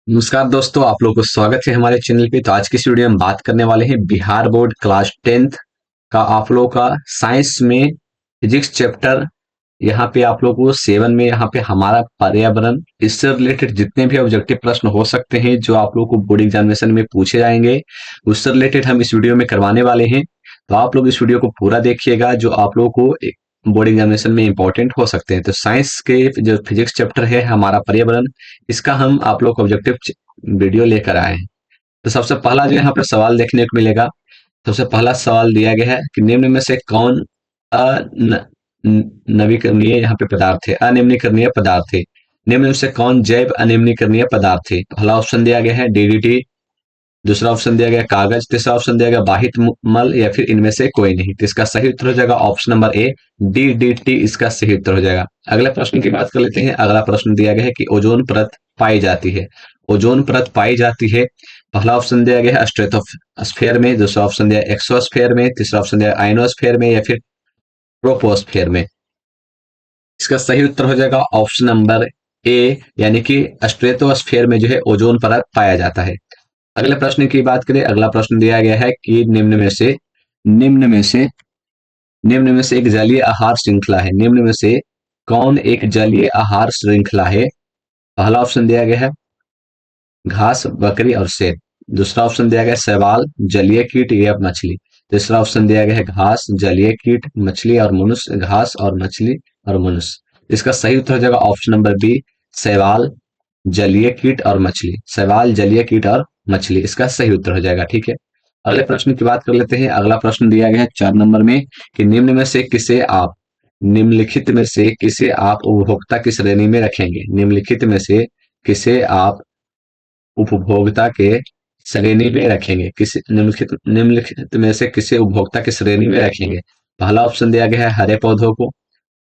नमस्कार दोस्तों, आप लोगों को स्वागत है हमारे चैनल पे। तो आज की इस वीडियो में हम बात करने वाले हैं बिहार बोर्ड क्लास 10th का आप लोगों का साइंस में फिजिक्स चैप्टर। यहाँ पे आप लोगों को 7 में यहाँ पे हमारा पर्यावरण, इससे रिलेटेड जितने भी ऑब्जेक्टिव प्रश्न हो सकते हैं जो आप लोगों को बोर्ड एग्जामिनेशन में पूछे जाएंगे, उससे रिलेटेड हम इस वीडियो में करवाने वाले हैं। तो आप लोग इस वीडियो को पूरा देखिएगा, जो आप लोगों को बोर्ड एग्जामिनेशन में इंपॉर्टेंट हो सकते हैं। तो साइंस के जो फिजिक्स चैप्टर है हमारा पर्यावरण, इसका हम आप लोग को ऑब्जेक्टिव वीडियो लेकर आए हैं। तो सबसे पहला जो यहाँ पर सवाल देखने को मिलेगा, सबसे पहला सवाल दिया गया है कि निम्न में से कौन नवीकरणीय यहाँ पे पदार्थ है, अनिम्नीकरणीय पदार्थ है। निम्न में से कौन जैव अनिम्नीकरणीय पदार्थ है। पहला ऑप्शन दिया गया है डीडीटी, दूसरा ऑप्शन दिया गया कागज, तीसरा ऑप्शन दिया गया बाहित मल, या फिर इनमें से कोई नहीं। तो इसका सही उत्तर हो जाएगा ऑप्शन नंबर ए, डीडीटी इसका सही उत्तर हो जाएगा। अगले प्रश्न की बात कर लेते हैं। अगला प्रश्न दिया गया है कि ओजोन परत पाई जाती है। ओजोन परत पाई जाती है, पहला ऑप्शन दिया गया है स्ट्रेटोस्फेयर में, दूसरा ऑप्शन दिया एक्सोस्फेयर में, तीसरा ऑप्शन दिया आइनोस्फेयर में, या फिर ट्रोपोस्फेयर में। इसका सही उत्तर हो जाएगा ऑप्शन नंबर ए, यानी कि स्ट्रेटोस्फेयर में जो है ओजोन परत पाया जाता है। अगले प्रश्न की बात करें। अगला प्रश्न दिया गया है कि निम्न में से निम्न में से एक जलीय आहार श्रृंखला है। निम्न में से कौन एक जलीय आहार श्रृंखला है। पहला ऑप्शन दिया गया है घास, बकरी और सेब। दूसरा ऑप्शन दिया गया है शैवाल, जलीय कीट या मछली। तीसरा ऑप्शन दिया गया है घास, जलीय कीट, मछली और मनुष्य। घास और मछली और मनुष्य। इसका सही उत्तर हो जाएगा ऑप्शन नंबर बी, शैवाल, जलीय कीट और मछली। शैवाल, जलीय कीट और मछली इसका सही उत्तर हो जाएगा। ठीक है, अगले प्रश्न की बात कर लेते हैं। अगला प्रश्न दिया गया है 4 नंबर में कि निम्नलिखित में से किसे आप उपभोक्ता की श्रेणी में रखेंगे। निम्नलिखित में से किसे आप उपभोक्ता के श्रेणी में रखेंगे। किसी निम्नलिखित में से किसे उपभोक्ता की श्रेणी में रखेंगे। पहला ऑप्शन दिया गया है हरे पौधों को,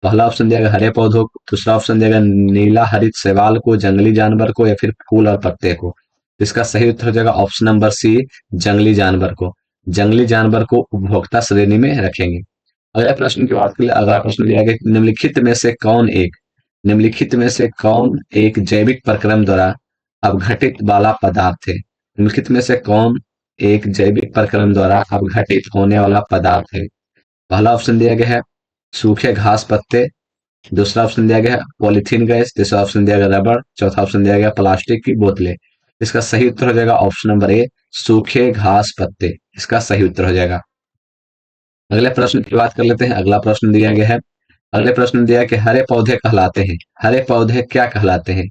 पहला ऑप्शन दिया गया हरे पौधों को, दूसरा ऑप्शन दिया गया नीला हरित शैवाल को, जंगली जानवर को, या फिर फूल और पत्ते को। इसका सही उत्तर हो जाएगा ऑप्शन नंबर सी, जंगली जानवर को। जंगली जानवर को उपभोक्ता श्रेणी में रखेंगे। अगले प्रश्न की बात करें। अगला प्रश्न दिया गया निम्नलिखित में से कौन एक जैविक प्रक्रम द्वारा अपघटित वाला पदार्थ है। निम्नलिखित में से कौन एक जैविक प्रक्रम द्वारा अपघटित होने वाला पदार्थ है। पहला ऑप्शन दिया गया है सूखे घास पत्ते, दूसरा ऑप्शन दिया गया है पॉलीथीन गैस, तीसरा ऑप्शन दिया गया रबड़, चौथा ऑप्शन दिया गया प्लास्टिक की बोतलें। इसका सही उत्तर हो जाएगा ऑप्शन नंबर ए, सूखे घास पत्ते इसका सही उत्तर हो जाएगा। अगले प्रश्न की बात कर लेते हैं। अगला प्रश्न दिया गया है, अगले प्रश्न दिया है कि हरे पौधे कहलाते हैं। हरे पौधे क्या कहलाते हैं।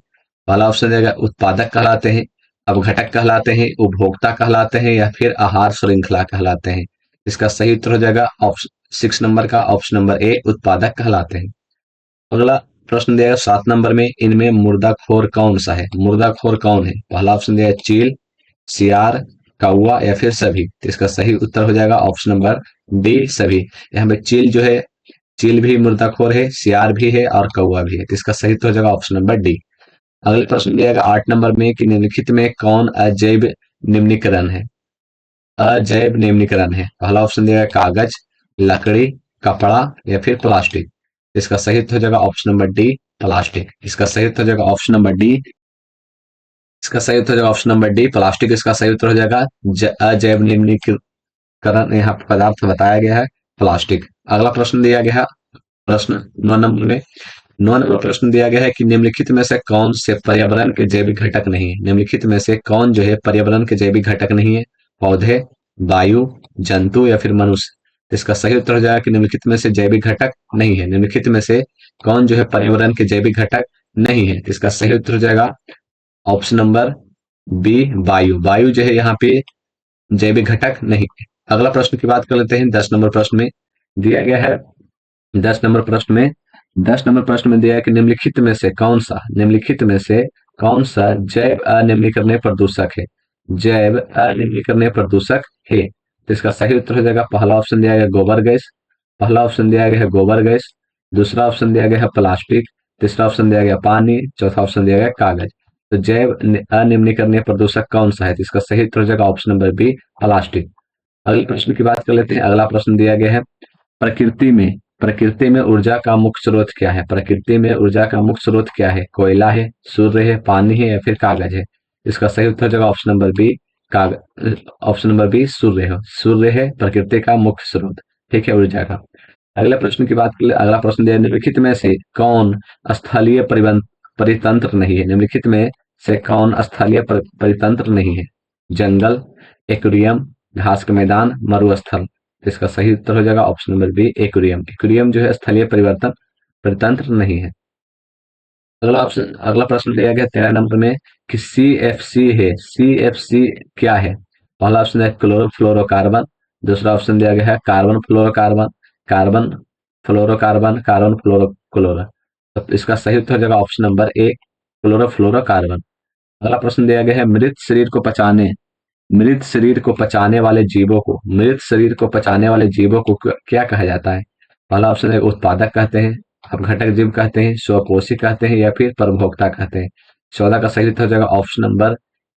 पहला ऑप्शन दिया गया उत्पादक कहलाते हैं, अपघटक कहलाते हैं, उपभोक्ता कहलाते हैं, या फिर आहार श्रृंखला कहलाते हैं। इसका सही उत्तर हो जाएगा ऑप्शन 6 नंबर का, ऑप्शन नंबर ए, उत्पादक कहलाते हैं। अगला प्रश्न दिया है 7 नंबर में, इनमें मुर्दाखोर कौन सा है। मुर्दाखोर कौन है। पहला ऑप्शन दिया है चील, सियार, कौवा, या फिर सभी। तो इसका सही उत्तर हो जाएगा ऑप्शन नंबर डी, सभी। यहाँ पे चील जो है, चील भी मुर्दाखोर है, सियार भी है और कौवा भी है। तो इसका सही उत्तर हो जाएगा ऑप्शन नंबर डी। अगले प्रश्न दिया गया 8 नंबर में कि निम्नलिखित में कौन अजैव निम्नीकरण है। अजैव निम्नीकरण है। पहला ऑप्शन दिया गया कागज, लकड़ी, कपड़ा, या फिर प्लास्टिक। इसका सही उत्तर हो जाएगा ऑप्शन नंबर डी, प्लास्टिक। इसका सही उत्तर हो जाएगा ऑप्शन नंबर डी, इसका सही उत्तर हो जाएगा ऑप्शन नंबर डी, प्लास्टिक इसका सही उत्तर हो जाएगा। अजैव निम्नीकरण यहाँ पे पदार्थ बताया गया है प्लास्टिक। अगला प्रश्न दिया गया है प्रश्न 9 नंबर में, 9 नंबर प्रश्न दिया गया है कि निम्नलिखित में से कौन से पर्यावरण के जैविक घटक नहीं है। निम्नलिखित में से कौन जो है पर्यावरण के जैविक घटक नहीं है। पौधे, वायु, जंतु, या फिर मनुष्य। तो इसका सही उत्तर हो जाएगा कि निम्नलिखित में से जैविक घटक नहीं है। निम्नलिखित में से कौन जो है पर्यावरण के जैविक घटक नहीं है। तो इसका सही उत्तर हो जाएगा ऑप्शन नंबर बी, वायु। वायु जो है यहाँ पे जैविक घटक नहीं है। अगला प्रश्न की बात कर लेते हैं। 10 नंबर प्रश्न में दिया गया है, 10 नंबर प्रश्न में 10 नंबर प्रश्न में दिया है कि निम्नलिखित में से कौन सा जैव अनिम्नीकरणीय प्रदूषक है। जैव अनिम्नीकरणीय प्रदूषक है। तो इसका सही उत्तर हो जाएगा, पहला ऑप्शन दिया गया गोबर गैस, पहला ऑप्शन दिया गया है गोबर गैस, दूसरा ऑप्शन दिया गया है प्लास्टिक, तीसरा ऑप्शन दिया गया पानी, चौथा ऑप्शन दिया गया कागज। तो जैव अनिम्नीकरणीय प्रदूषक कौन सा है। तो इसका सही उत्तर हो जाएगा ऑप्शन नंबर बी, प्लास्टिक। अगले प्रश्न की बात कर लेते हैं। अगला प्रश्न दिया गया है प्रकृति में प्रकृति में ऊर्जा का मुख्य स्रोत क्या है। प्रकृति में ऊर्जा का मुख्य स्रोत क्या है। कोयला है, सूर्य है, पानी है, या फिर कागज है। इसका सही उत्तर हो जाएगा ऑप्शन नंबर बी, काग ऑप्शन नंबर बी सूर्य है। सूर्य है प्रकृति का मुख्य स्रोत, ठीक है, ऊर्जा का। अगले प्रश्न की बात करें, अगला प्रश्न दिया है, निम्नलिखित में से कौन स्थलीय परितंत्र नहीं है? निम्नलिखित में से कौन स्थलीय परितंत्र नहीं है? जंगल, एक्वेरियम, घास का मैदान, मरुस्थल। तो इसका सही उत्तर हो जाएगा option number B, aquarium. Aquarium जो है स्थलीय परिवर्तन परितंत्र नहीं है। अगला प्रश्न दिया गया 13 नंबर में कि CFC है, CFC क्या है? पहला ऑप्शन है क्लोरोफ्लोरोकार्बन, दूसरा ऑप्शन दिया गया है carbon fluorocarbon, carbon fluorocarbon, carbon फ्लोरोक्लोर। तो इसका सही उत्तर हो जाएगा ऑप्शन नंबर ए, क्लोरोफ्लोरोकार्बन। अगला प्रश्न दिया गया है मृत शरीर को पचाने वाले जीवों को, मृत शरीर को पचाने वाले जीवों को क्या कहा जाता है? पहला ऑप्शन है उत्पादक कहते हैं, अपघटक जीव कहते हैं, स्वपोषी कहते हैं, या फिर परभोक्ता कहते हैं। 14 का सही उत्तर हो जाएगा ऑप्शन नंबर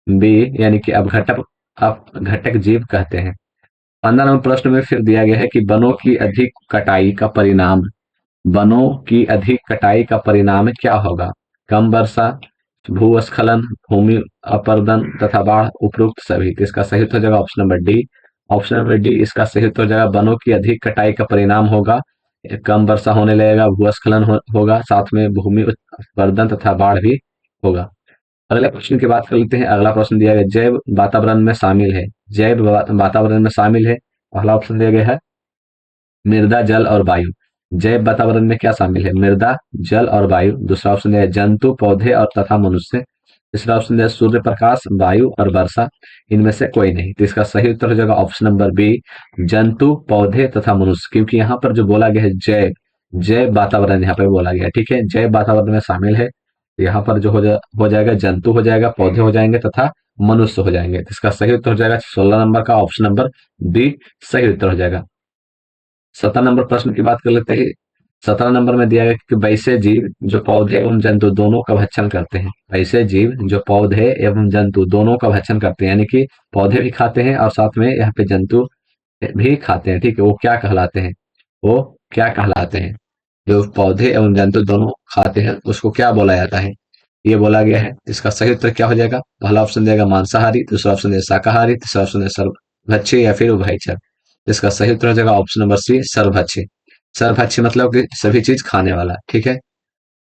बी, यानी कि अपघटक जीव कहते हैं। 15 नंबर प्रश्न में फिर दिया गया है कि वनों की अधिक कटाई का परिणाम क्या होगा? कम वर्षा, भूस्खलन, भूमि अपरदन तथा बाढ़, उपरोक्त सभी। तो इसका सही उत्तर हो जाएगा option number D, option number D इसका सही उत्तर हो जाएगा। वनों की अधिक कटाई का परिणाम होगा कम वर्षा होने लगेगा, भूस्खलन होगा, साथ में भूमि अपरदन तथा बाढ़ भी होगा। अगले प्रश्न की बात कर लेते हैं। अगला प्रश्न दिया गया जैव वातावरण में शामिल है, जैव वातावरण में शामिल है। पहला ऑप्शन दिया गया है मृदा, जल और वायु। जैव वातावरण में क्या शामिल है? मृदा, जल और वायु। दूसरा ऑप्शन है जंतु, पौधे और तथा मनुष्य। तीसरा ऑप्शन है सूर्य प्रकाश, वायु और वर्षा। इनमें से कोई नहीं। तो इसका सही उत्तर हो जाएगा ऑप्शन नंबर बी, जंतु, पौधे तथा मनुष्य। क्योंकि यहाँ पर जो बोला गया है जैव वातावरण यहाँ पे बोला गया है, ठीक है, जैव वातावरण में शामिल है। तो यहाँ पर जो हो जाएगा जंतु हो जाएगा, पौधे हो जाएंगे तथा मनुष्य हो जाएंगे। तो इसका सही उत्तर हो जाएगा 16 नंबर का ऑप्शन नंबर बी सही उत्तर हो जाएगा। 17 नंबर प्रश्न की बात कर लेते हैं। 17 नंबर में दिया गया कि वैसे जीव जो पौधे एवं जंतु दोनों का भक्षण करते हैं, वैसे जीव जो पौधे एवं जंतु दोनों का भक्षण करते हैं, यानी कि पौधे भी खाते हैं और साथ में यहाँ पे जंतु भी खाते हैं, ठीक है, वो क्या कहलाते हैं? वो क्या कहलाते हैं? जो पौधे एवं जंतु दोनों खाते हैं उसको क्या बोला जाता है? ये बोला गया है। इसका सही उत्तर क्या हो जाएगा? पहला ऑप्शन देगा मांसाहारी, दूसरा ऑप्शन है शाकाहारी, तीसरा ऑप्शन है सर्वभक्षी या फिर उभयचर। इसका सही उत्तर हो जाएगा ऑप्शन नंबर सी, सर्वभक्षी। सर्वभक्षी मतलब कि सभी चीज खाने वाला, ठीक है।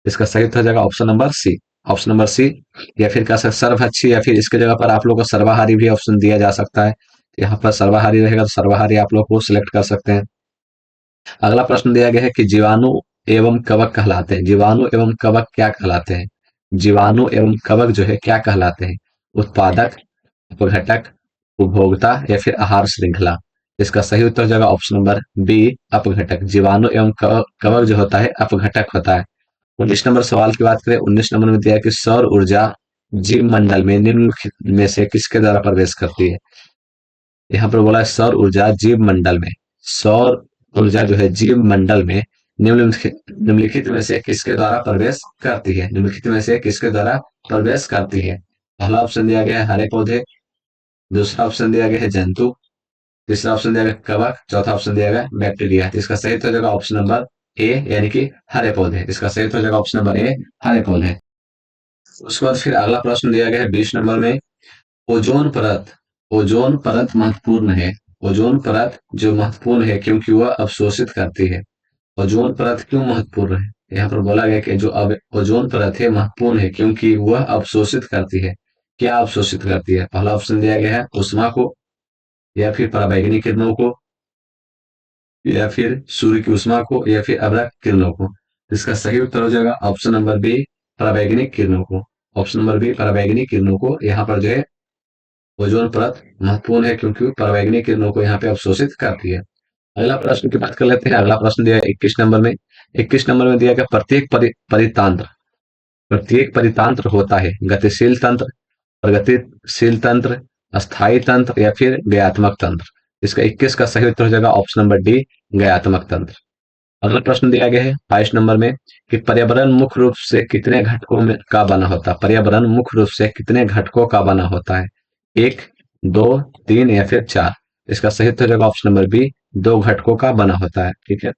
इसका सही उत्तर हो जाएगा option number C, option number C. या फिर कह सकते सर्वभक्षी, या फिर इसके जगह पर आप लोग को सर्वाहारी भी ऑप्शन दिया जा सकता है। यहाँ पर सर्वाहारी रहेगा तो सर्वाहारी आप लोग को सिलेक्ट कर सकते हैं। अगला प्रश्न दिया गया है कि जीवाणु एवं कवक कहलाते हैं, जीवाणु एवं कवक क्या कहलाते हैं? जीवाणु एवं कवक जो है क्या कहलाते हैं? उत्पादक, अपघटक, उपभोक्ता या फिर आहार श्रृंखला। इसका सही उत्तर हो जाएगा ऑप्शन नंबर बी, अपघटक। जीवाणु एवं कवक जो होता है अपघटक होता है। 19 नंबर सवाल की बात करें, 19 नंबर में दिया है कि सौर ऊर्जा जीव मंडल में निम्नलिखित में से किसके द्वारा प्रवेश करती है? यहाँ पर बोला है सौर ऊर्जा जीव मंडल में, सौर ऊर्जा जो है जीव मंडल में निम्नलिखित में से किसके द्वारा प्रवेश करती है? निम्नलिखित में से किसके द्वारा प्रवेश करती है? पहला ऑप्शन दिया गया है हरे पौधे, दूसरा ऑप्शन दिया गया है जंतु, तीसरा ऑप्शन दिया गया कवक, चौथा ऑप्शन दिया गया बैक्टीरिया। तो इसका सही उत्तर हो जाएगा ऑप्शन नंबर ए, यानी कि हरे पौधे। इसका सही उत्तर हो जाएगा ऑप्शन नंबर ए, हरे पौधे। उसके बाद फिर अगला प्रश्न दिया गया है 20 नंबर में, ओजोन परत, ओजोन परत महत्वपूर्ण है। ओजोन परत जो महत्वपूर्ण है क्योंकि वह अवशोषित करती है। ओजोन परत क्यों महत्वपूर्ण है? यहाँ पर बोला गया कि जो अब ओजोन परत है महत्वपूर्ण है क्योंकि वह अवशोषित करती है। क्या अवशोषित करती है? पहला ऑप्शन दिया गया है उष्मा को, या फिर पराबैंगनी किरणों को, या फिर सूर्य की ऊष्मा को, या फिर अवरक्त किरणों को। इसका सही उत्तर हो जाएगा ऑप्शन नंबर बी, पराबैंगनी किरणों को। ऑप्शन नंबर बी, पराबैंगनी किरणों को। यहाँ पर जो है ओजोन परत महत्वपूर्ण है क्योंकि पराबैंगनी किरणों को यहाँ पे अवशोषित करती है। अगला प्रश्न की बात कर लेते हैं। अगला प्रश्न दिया है 21 नंबर में। 21 नंबर में दिया गया प्रत्येक परितांत्र होता है गतिशील तंत्र, प्रगतिशील तंत्र, अस्थायी तंत्र या फिर गयात्मक तंत्र। इसका 21 का सही उत्तर हो जाएगा ऑप्शन नंबर डी, गयात्मक तंत्र। अगला प्रश्न दिया गया है 22 नंबर में कि पर्यावरण मुख्य रूप से कितने घटकों में का बना होता है? पर्यावरण मुख्य रूप से कितने घटकों का बना होता है? 1, 2, 3 या फिर 4। इसका सही उत्तर हो जाएगा ऑप्शन नंबर बी, 2 घटकों का बना होता है, ठीक है।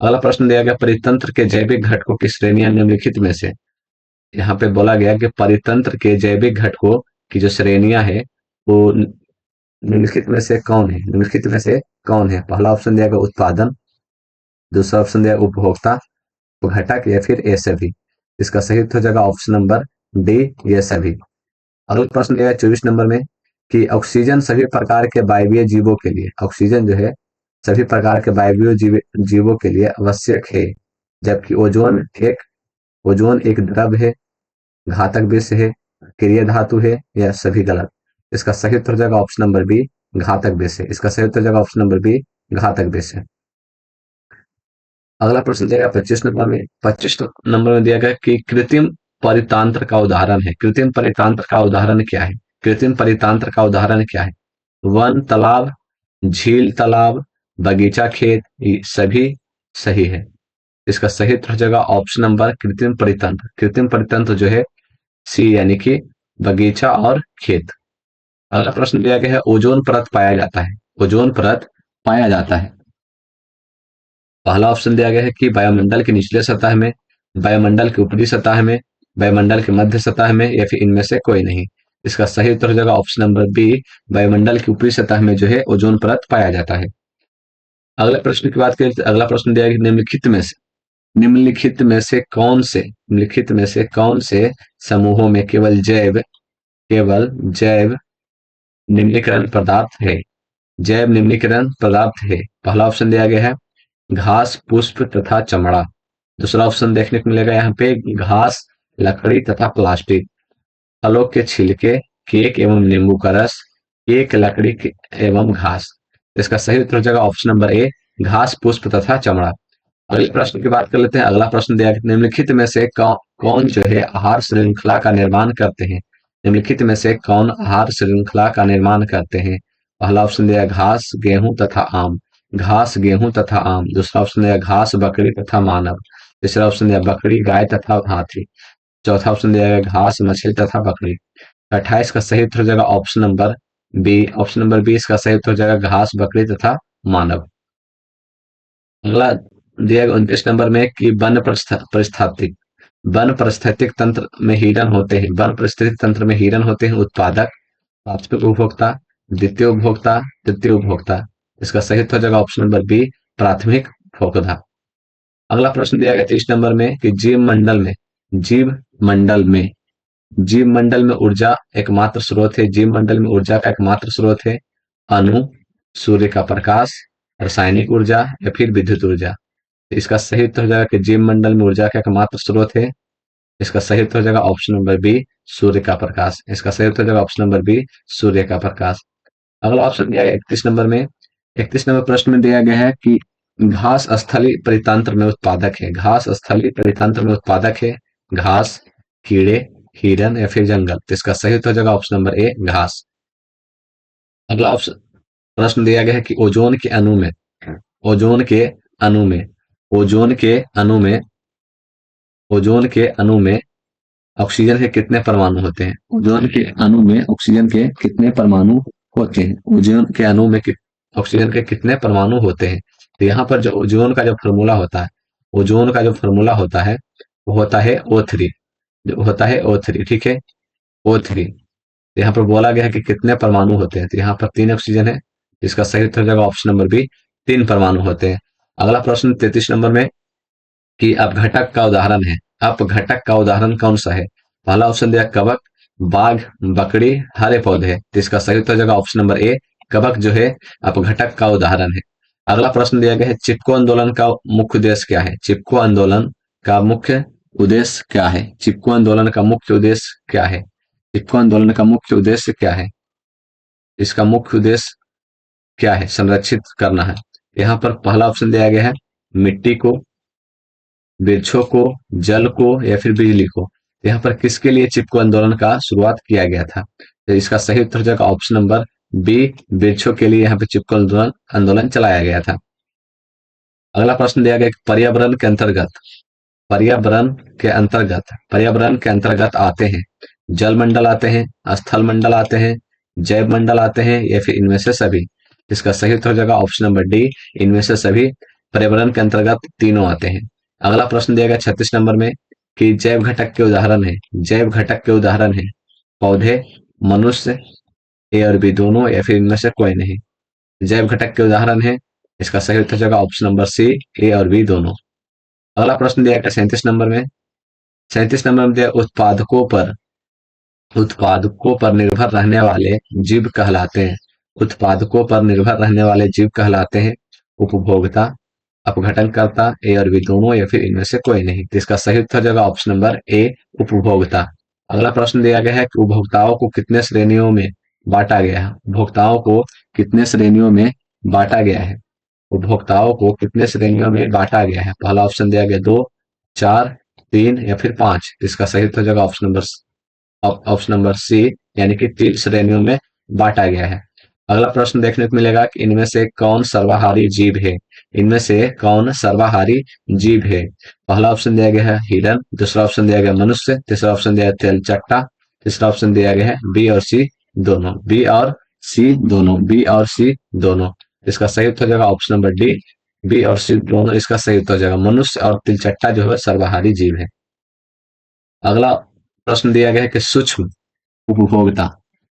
अगला प्रश्न दिया गया परितंत्र के जैविक घटकों की श्रेणियां निम्नलिखित में से। यहाँ पे बोला गया कि परितंत्र के जैविक घटकों की जो श्रेणियां है वो निम्नलिखित में से कौन है? निम्नलिखित में से कौन है? पहला ऑप्शन दिया गया उत्पादन, दूसरा ऑप्शन दिया उपभोक्ता, घटक या फिर ये सभी। इसका सही उत्तर हो जाएगा ऑप्शन नंबर डी, ये सभी। अगला प्रश्न दिया है 24 नंबर में कि ऑक्सीजन सभी प्रकार के वायवीय जीवों के लिए, ऑक्सीजन जो है सभी प्रकार के वायवीय जीवों के लिए आवश्यक है, जबकि ओजोन एक द्रव है, घातक विष है, क्रिय धातु है, या सभी गलत। इसका सही उत्तर हो जाएगा ऑप्शन नंबर बी, घातक विष है। इसका सही उत्तर हो जाएगा ऑप्शन नंबर बी, घातक विष है। अगला प्रश्न दिया गया 25 नंबर में दिया गया कि कृत्रिम परितंत्र का उदाहरण है। कृत्रिम परितंत्र का उदाहरण क्या है? कृत्रिम परितंत्र का उदाहरण क्या है? वन तालाब, झील तालाब, बगीचा खेत, ये सभी सही है। इसका सही उत्तर हो जाएगा ऑप्शन नंबर कृत्रिम परितंत्र। कृत्रिम परितंत्र जो है सी, यानी कि बगीचा और खेत। अगला प्रश्न दिया गया है ओजोन परत पाया जाता है। ओजोन परत पाया जाता है। पहला ऑप्शन दिया गया है कि वायुमंडल की निचले सतह में, वायुमंडल की ऊपरी सतह में, वायुमंडल की मध्य सतह में, या फिर इनमें से कोई नहीं। इसका सही उत्तर हो जाएगा ऑप्शन नंबर बी, वायुमंडल की ऊपरी सतह में जो है ओजोन परत पाया जाता है। अगला प्रश्न की बात करें तो अगला प्रश्न दिया गया निम्नलिखित में से कौन से समूहों में केवल जैव निम्नीकरण पदार्थ है? जैव निम्नीकरण पदार्थ है। पहला ऑप्शन दिया गया है घास, पुष्प तथा चमड़ा। दूसरा ऑप्शन देखने को मिलेगा यहाँ पे घास, लकड़ी तथा प्लास्टिक, फलों के छिलके, केक एवं नींबू का रस, केक, लकड़ी एवं घास। इसका सही उत्तर हो जाएगा ऑप्शन नंबर ए, घास, पुष्प तथा चमड़ा। अगले प्रश्न की बात कर लेते हैं। अगला प्रश्न दिया है निम्नलिखित में से कौन जो है आहार श्रृंखला का निर्माण करते हैं? निम्नलिखित में से कौन आहार श्रृंखला का निर्माण करते हैं? पहला ऑप्शन दिया घास, गेहूं तथा आम। घास, गेहूं तथा आम। दूसरा ऑप्शन दिया घास, बकरी तथा मानव। तीसरा ऑप्शन दिया बकरी, गाय तथा हाथी। चौथा ऑप्शन दिया गया घास, मछली तथा बकरी। 28 का सही उत्तर हो जाएगा option number B. Option number B इसका सही उत्तर हो जाएगा घास, बकरी तथा मानव। अगला दिया गया 29 नंबर में कि वन परिस्थितिक तंत्र में हिरन होते हैं। वन परिस्थितिक तंत्र में हिरन होते हैं उत्पादक, प्राथमिक उपभोक्ता, द्वितीय उपभोक्ता, तृतीय उपभोक्ता। इसका सही उत्तर हो जाएगा ऑप्शन नंबर बी, प्राथमिक उपभोक्ता। अगला प्रश्न दिया गया 30 नंबर में कि मंडल में जीव मंडल में ऊर्जा एकमात्र स्रोत है। जीव मंडल में ऊर्जा का एकमात्र स्रोत है अणु, सूर्य का प्रकाश, रासायनिक ऊर्जा, या फिर विद्युत ऊर्जा। इसका सही उत्तर हो जाएगा कि जीव मंडल में ऊर्जा का एकमात्र स्रोत है। इसका सही उत्तर हो जाएगा ऑप्शन नंबर बी, सूर्य का प्रकाश। इसका सही उत्तर हो जाएगा ऑप्शन नंबर बी, सूर्य का प्रकाश। अगला ऑप्शन दिया गया 31 नंबर में। 31 नंबर प्रश्न में दिया गया है कि घास स्थलीय परितंत्र में उत्पादक है। घास स्थलीय परितंत्र में उत्पादक है घास, कीड़े, हिरन, या फिर जंगल। तो इसका सही उत्तर हो जाएगा ऑप्शन नंबर ए, घास। अगला ऑप्शन प्रश्न दिया गया है कि ओजोन के अणु में ओजोन के अणु में ओजोन के अणु में ऑक्सीजन के कितने परमाणु होते हैं? ओजोन के अणु में ऑक्सीजन के कितने परमाणु होते हैं? ओजोन के अणु में ऑक्सीजन के कितने परमाणु होते हैं? तो यहाँ पर जो ओजोन का जो फॉर्मूला होता है, ओजोन का जो फॉर्मूला होता है वो होता है O3, जो होता है O3, ठीक है, O3। यहाँ पर बोला गया है कि कितने परमाणु होते हैं, तो यहाँ पर 3 ऑक्सीजन है। इसका सही उत्तर हो जाएगा ऑप्शन नंबर बी, 3 परमाणु होते हैं। अगला प्रश्न 33 नंबर में कि अपघटक का उदाहरण है। अपघटक का उदाहरण कौन सा है? पहला ऑप्शन दिया कवक, बाघ, बकरी, हरे पौधे। तो इसका सही उत्तर हो जाएगा ऑप्शन नंबर ए, कवक जो है अपघटक का उदाहरण है। अगला प्रश्न दिया गया है चिपको आंदोलन का मुख्य उद्देश्य क्या है? चिपको आंदोलन का मुख्य उद्देश्य क्या है? चिपको आंदोलन का मुख्य उद्देश्य क्या है? चिपको आंदोलन का मुख्य उद्देश्य क्या है? इसका मुख्य उद्देश्य क्या है? संरक्षित करना है। यहाँ पर पहला ऑप्शन दिया गया है मिट्टी को, वृक्षों को, जल को, या फिर बिजली को। यहाँ पर किसके लिए चिपको आंदोलन का शुरुआत किया गया था? तो इसका सही उत्तर हो जाएगा ऑप्शन नंबर बी, वृक्षों के लिए यहाँ पे चिपको आंदोलन चलाया गया था। अगला प्रश्न दिया गया पर्यावरण के अंतर्गत आते हैं जल मंडल आते हैं, स्थल मंडल आते हैं, जैव मंडल आते हैं, या फिर इनमें से सभी। इसका सही उत्तर हो जाएगा ऑप्शन नंबर डी, इनमें से सभी पर्यावरण के अंतर्गत तीनों आते हैं। अगला प्रश्न दिया गया 36 नंबर में कि जैव घटक के उदाहरण है पौधे, मनुष्य, ए और बी दोनों, या फिर इनमें से कोई नहीं। जैव घटक के उदाहरण है, इसका सही उत्तर हो जाएगा ऑप्शन नंबर सी, ए और बी दोनों। अगला प्रश्न दिया गया 37 नंबर में। 37 नंबर में दिया उत्पादकों पर निर्भर रहने वाले जीव कहलाते हैं। उत्पादकों पर निर्भर रहने वाले जीव कहलाते हैं उपभोक्ता, अपघटनकर्ता, ए और बी दोनों, या फिर इनमें से कोई नहीं। तो इसका सही उत्तर जगह ऑप्शन नंबर ए, उपभोक्ता। अगला प्रश्न दिया गया है कि उपभोक्ताओं को कितने श्रेणियों में बांटा गया है। उपभोक्ताओं को कितने श्रेणियों में बांटा गया है। उपभोक्ताओं को कितने श्रेणियों में बांटा गया है। पहला ऑप्शन दिया गया 2, 4, 3 या फिर 5। इसका सही उत्तर जगह ऑप्शन नंबर सी, यानी कि 3 श्रेणियों में बांटा गया है। अगला प्रश्न देखने को मिलेगा कि इनमें से कौन सर्वाहारी जीव है। इनमें से कौन सर्वाहारी जीव है। पहला ऑप्शन दिया गया है हिरन, दूसरा ऑप्शन दिया गया मनुष्य, तीसरा ऑप्शन दिया गया तेलचट्टा, तीसरा ऑप्शन दिया गया है बी और सी दोनों। बी और सी दोनों, बी और सी दोनों। इसका सही उत्तर हो जाएगा ऑप्शन नंबर डी, बी और सी दोनों इसका सही उत्तर हो जाएगा। मनुष्य और तिलचट्टा जो है सर्वाहारी जीव है। अगला प्रश्न दिया गया है कि उपभोक्ता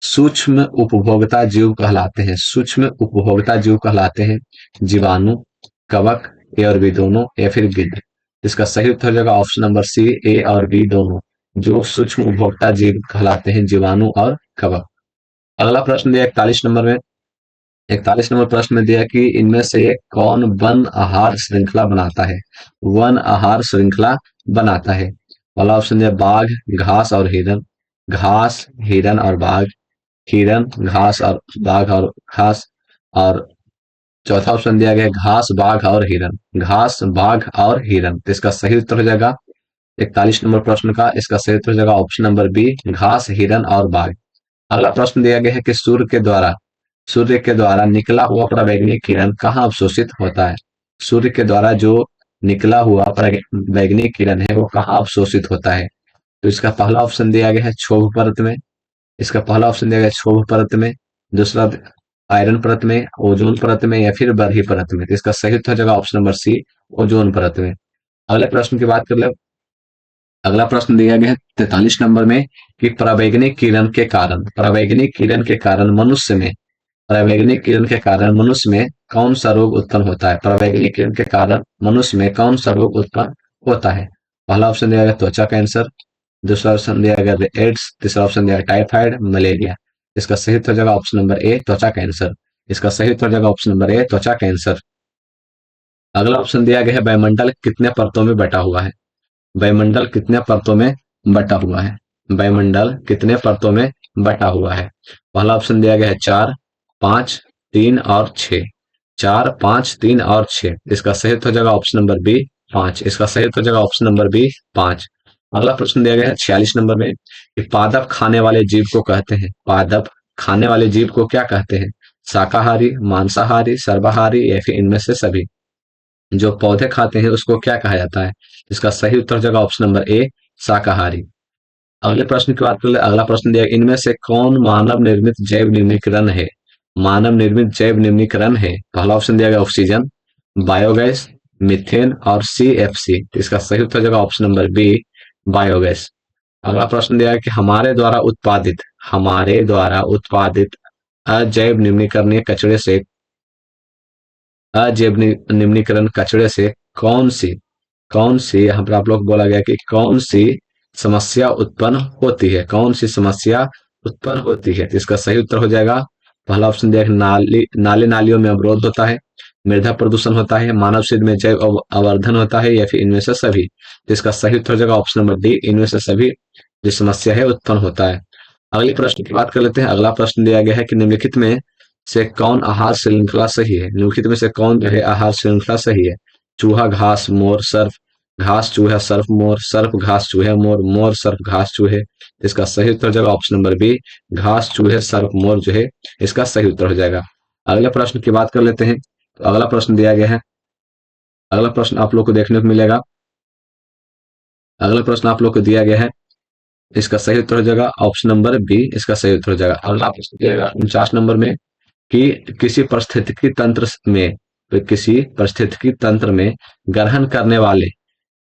सूक्ष्म उपभोक्ता जीव कहलाते हैं। सूक्ष्म उपभोक्ता जीव कहलाते हैं जीवाणु, कवक, ए और बी दोनों, या फिर गिद्ध। इसका सही उत्तर हो जाएगा ऑप्शन नंबर सी, ए और बी दोनों, जो सूक्ष्म उपभोक्ता जीव कहलाते हैं जीवाणु और कवक। अगला प्रश्न दिया 41 नंबर में। 41 नंबर प्रश्न में दिया कि इनमें से कौन वन आहार श्रृंखला बनाता है। वन आहार श्रृंखला बनाता है। पहला ऑप्शन दिया बाघ, घास और हिरन। घास, हिरन और बाघ। हिरन, घास और बाघ और घास। और चौथा ऑप्शन दिया गया है घास, बाघ और हिरन। घास, बाघ और हिरन। तो इसका सही उत्तर हो जाएगा 41 नंबर प्रश्न का, इसका सही उत्तर हो जाएगा ऑप्शन नंबर बी, घास, हिरन और बाघ। अगला प्रश्न दिया गया है कि सूर्य के द्वारा निकला हुआ पराबैंगनी किरण कहाँ अवशोषित होता है। सूर्य के द्वारा जो निकला हुआ पराबैंगनी किरण है वो कहाँ अवशोषित होता है। तो इसका पहला ऑप्शन दिया गया है क्षोभ परत में। इसका पहला ऑप्शन दिया गया है क्षोभ परत में, दूसरा आयरन परत में, ओजोन परत में, या फिर बरही परत में। तो इसका सही उत्तर हो जाएगा ऑप्शन नंबर सी, ओजोन परत में। अगले प्रश्न की बात कर ले। अगला प्रश्न दिया गया है 43 नंबर में कि पराबैंगनी किरण के कारण मनुष्य में कौन सा रोग उत्पन्न होता है। पराबैंगनी किरण के कारण मनुष्य में कौन सा रोग उत्पन्न होता है। पहला ऑप्शन दिया गया त्वचा कैंसर, दूसरा ऑप्शन दिया गया एड्स, तीसरा ऑप्शन दिया गया टाइफाइड, मलेरिया। इसका सही उत्तर हो जाएगा ऑप्शन नंबर ए, त्वचा कैंसर। इसका सही उत्तर हो जाएगा ऑप्शन नंबर ए, त्वचा कैंसर। अगला ऑप्शन दिया गया है वायुमंडल कितने परतों में बटा हुआ है। वायुमंडल कितने परतों में बटा हुआ है। वायुमंडल कितने परतों में बटा हुआ है। पहला ऑप्शन दिया गया है 4, 5, 3 और 6। 4, 5, 3 और 6। इसका सही उत्तर हो जाएगा ऑप्शन नंबर बी, 5। इसका सही उत्तर हो जाएगा ऑप्शन नंबर बी, 5। अगला प्रश्न दिया गया है 46 नंबर में कि पादप खाने वाले जीव को कहते हैं। पादप खाने वाले जीव को क्या कहते हैं। शाकाहारी, मांसाहारी, सर्वाहारी, या फिर इनमें से सभी। जो पौधे खाते हैं उसको क्या कहा जाता है। इसका सही उत्तर हो जाएगा ऑप्शन नंबर ए, शाकाहारी। अगले प्रश्न की बात कर ले। अगला प्रश्न दिया इनमें से कौन मानव निर्मित जैव निम्नीकरण है। मानव निर्मित जैव निम्नीकरण है। पहला ऑप्शन दिया गया ऑक्सीजन, बायोगैस, मीथेन और CFC। इसका सही उत्तर हो जाएगा ऑप्शन नंबर बी, बायोगैस। अगला प्रश्न दिया है कि हमारे द्वारा उत्पादित अजैव निम्नीकरणीय कचरे से अजैव निम्नीकरण कचरे से कौन सी यहाँ पर आप लोग बोला गया कि कौन सी समस्या उत्पन्न होती है। कौन सी समस्या उत्पन्न होती है। तो इसका सही उत्तर हो जाएगा पहला ऑप्शन दिया नाले नालियों में अवरोध होता है, मृदा प्रदूषण होता है, मानव शरीर में जैव अवर्धन होता है, या फिर इनमें से सभी। तो इसका सही उत्तर हो जाएगा ऑप्शन नंबर डी, इनमें से सभी जो समस्या है उत्पन्न होता है। अगले प्रश्न की बात कर लेते हैं। अगला प्रश्न दिया गया है कि निम्नलिखित में से कौन आहार श्रृंखला सही है। निम्नलिखित में से कौन जो है आहार श्रृंखला सही है। चूहा, घास, मोर, सर्प, घास, चूहा, सर्प, मोर, सर्प, घास, चूहे, मोर, मोर, सर्प, घास, चूहे। इसका सही उत्तर हो जाएगा ऑप्शन नंबर बी, घास, चूहे, सर्प, मोर जो है इसका सही उत्तर हो जाएगा। अगले प्रश्न की बात कर लेते हैं। तो अगला प्रश्न दिया गया है। अगला प्रश्न आप लोग को देखने को मिलेगा। अगला प्रश्न आप लोग को दिया गया है, इसका सही उत्तर हो जाएगा ऑप्शन नंबर बी, इसका सही उत्तर हो जाएगा। अगला प्रश्न दिया गया 49 नंबर में कि किसी परिस्थितिकी तंत्र में ग्रहण करने वाले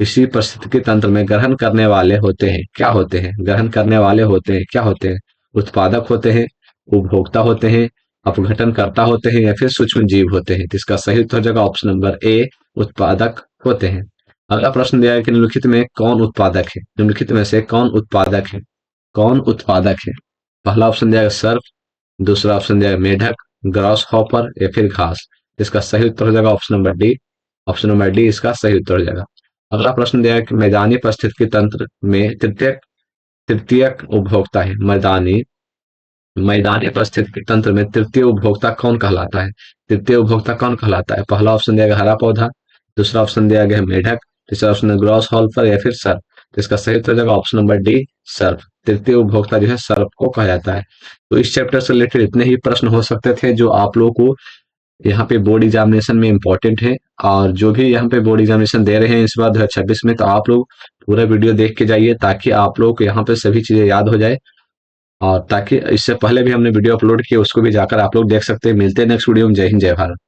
किसी परिस्थितिकी तंत्र में ग्रहण करने वाले होते हैं क्या होते हैं। ग्रहण करने वाले होते हैं क्या होते हैं। उत्पादक होते हैं, उपभोक्ता होते हैं, अपघटनकर्ता होते हैं या फिर सूक्ष्म जीव होते हैं। तो इसका सही उत्तर हो जाएगा ऑप्शन नंबर ए, उत्पादक होते हैं। अगला प्रश्न दिया है कि निम्नलिखित में कौन उत्पादक है? निम्नलिखित में से कौन उत्पादक है? कौन उत्पादक है? पहला ऑप्शन दिया है सर्प, दूसरा ऑप्शन दिया है मेढक, ग्रास हॉपर या फिर घास। इसका सही उत्तर हो जाएगा option number D. Option number D इसका सही उत्तर हो जाएगा। अगला प्रश्न दिया है कि मैदानी पारिस्थितिकी तंत्र में तृतीयक उपभोक्ता है। मैदानी मैदानी पारिस्थितिकी तंत्र में तृतीय उपभोक्ता कौन कहलाता है? तृतीय उपभोक्ता कौन कहलाता है? पहला ऑप्शन दिया गया हरा पौधा, दूसरा ऑप्शन दिया गया है मेढक, तीसरा ऑप्शन है ग्रॉस हॉपर या फिर सर्प। तो इसका सही उत्तर हो जाएगा ऑप्शन नंबर डी, सर्प। तृतीय उपभोक्ता जो है सर्प को कहा जाता है। तो इस चैप्टर से रिलेटेड इतने ही प्रश्न हो सकते थे जो आप लोगों को यहाँ पे बोर्ड एग्जामिनेशन में इंपॉर्टेंट है। और जो भी यहाँ पे बोर्ड एग्जामिनेशन दे रहे हैं इस बार 2026 में, तो आप लोग पूरा वीडियो देख के जाइए ताकि आप लोग को यहाँ पे सभी चीजें याद हो जाए। और ताकि इससे पहले भी हमने वीडियो अपलोड किया उसको भी जाकर आप लोग देख सकते हैं। मिलते हैं नेक्स्ट वीडियो में। जय हिंद, जय भारत।